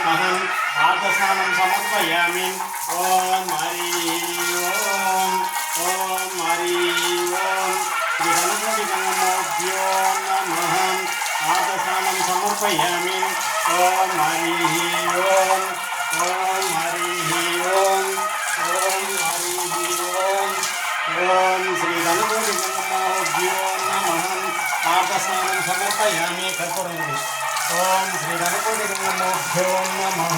अहं आर्धस्नानं समर्पयामि। ॐ हरि ओम ॐ हरि ओम श्री गणपतिगणपतिभ्यो नमः। आर्धस्नानं समर्पयामि। ॐ हरि ओम ॐ हरि ओम ॐ हरि ओम ॐ श्री गणपतिगणपतिभ्यो नमः। आर्धस्नानं समर्पयामि। कर्पूरं ओम श्री गणपतिगणपतिभ्यो नमः।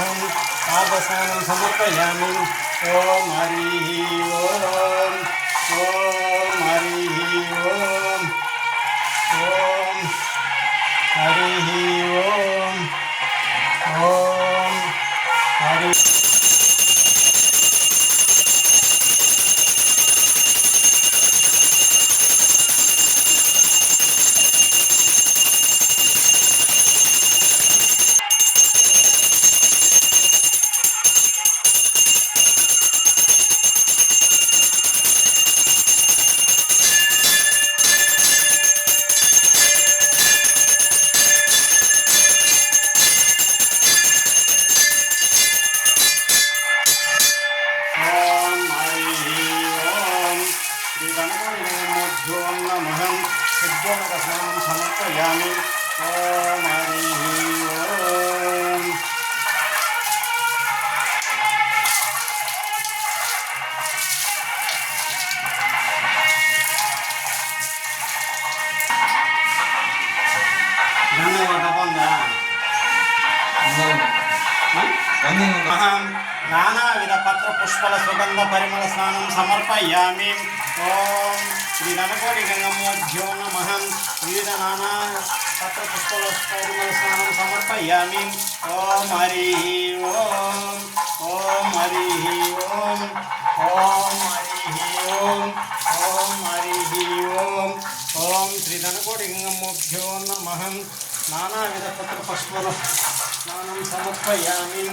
आर्धस्नानं समर्पयामि। ओम हरि ओम हरि ओम हरि ओम हरि। स्नानं समर्पयामि। ओम हरि ओम अहं नानाविध पत्र पुष्पल सुगंध परिमल स्नानं समर्पयामि। ओम श्री गणपतिगणपतिभ्यो नमः। विविध नाना पत्र पुष्पल परिमल स्नानं समर्पयामि। ओम हरि ओम हरि ओम हरि ओम हरि ओम श्री गणपतिगणपतिभ्यो नमः। नानाविध पत्र पुष्पल स्नानं समर्पयामि। समर्पयामि।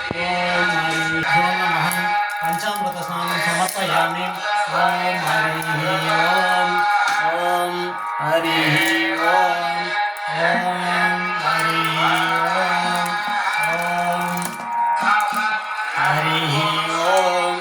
ओम हरि नमः। पंचामृत स्नानं समर्पयामि। ओम हरि ओम हरि ओम हरि ओम हरि ओम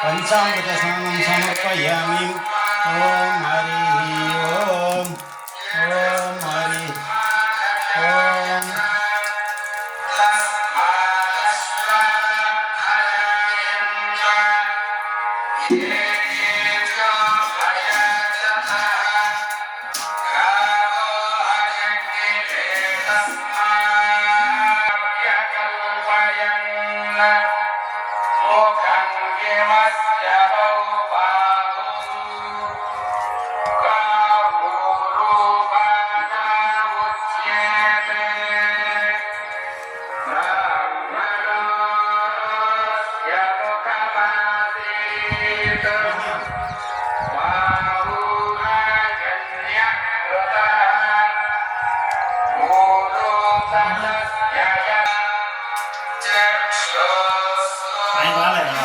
पंचामृत स्नानं समर्पयामि। ओम हरि ओम हरि ओम ఆయన రాలేదా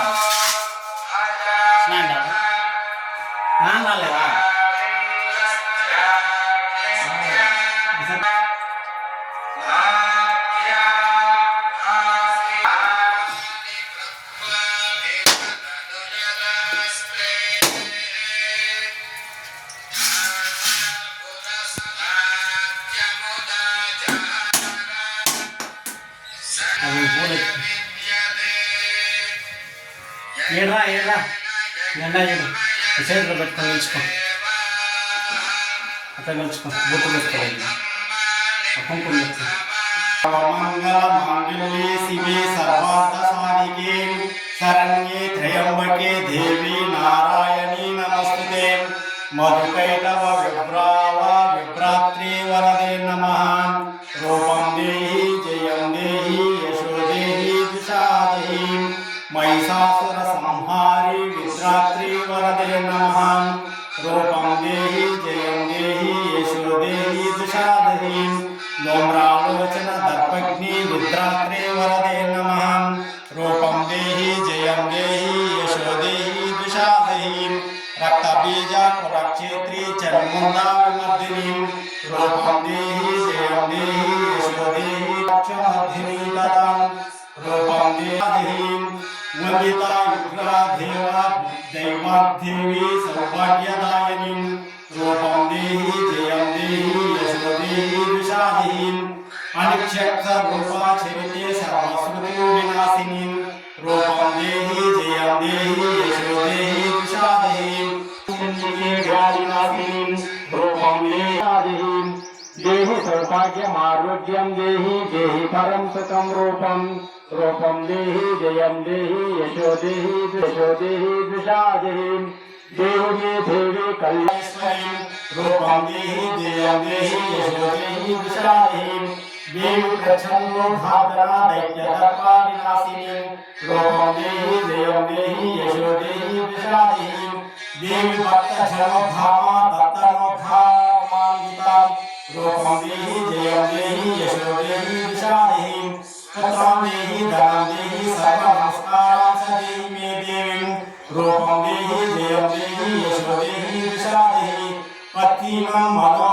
స్నాన్ రాలేదా ఏడ్రా ఏడ్రా ఎండా ఏడు చేతిలో పెట్టుకొని నిలుచుకో అట్లా నిలుచుకో బొట్టు పెట్టుకోవాలి కుంకుమ పెట్టుకో మంగళ మాంగళ్యే శివే సర్వార్థ సాధికే శరణ్యే త్రయంబకే దేవి నారాయణీ నమస్తుతే మధుకైటవ విభ్రావ విభ్రాత్రే వరదే నమః రూపం దేహి జయం దేహి యశో దేహి దిశా దేహి महिषासुर संहारी विद्रात्री वरदे नमः रूपं देहि जयं देहि यशो देहि दिशा देहि दोम्रालोचन दर्पग्नि विद्रात्री वरदे नमः रूपं देहि जयं देहि यशो देहि दिशा देहि रक्तबीज कुलक्षेत्री चर्मुंडा विमर्दिनी रूपं देहि जयं देहि यशो देहि लक्ष्मर्धिनी ददां रूपं देहि वंदिता युग्रा देवा दैवादेवी सौभाग्यदायिनी रूपं देहि जयं देहि यशो देहि दिशा देहि अनिक्षत्र रूपा चरिते सर्वश्रुति विनाशिनी रूपं देहि जयं देहि यशो देहि दिशा देहि ज्ञानिनाशिनी रूपं देहि देहि सौभाग्यमारोग्यं देहि देहि परं सुखं रूपं रूपं देहि जयं देहि यशो देहि दिशा देहि देवी देवी कल्याणेश्वरी रूपं देहि जयं देहि यशो देहि दिशा देहि देवी प्रच्छन्नो धातना दैत्यदर्पा विनाशिनी रूपं देहि जयं देहि यशो देहि दिशा देहि देवी भक्तजनोद्धामा दत्तनोद्धामान्विता रूपं देहि जयं देहि यशो देहि दिशा देहि पुत्रं देहि धनं देहि सर्वनमस्कारां च देहि मे देवीं रूपं देहि जयं देहि यशो देहि दिशा देहि पतिनं मनो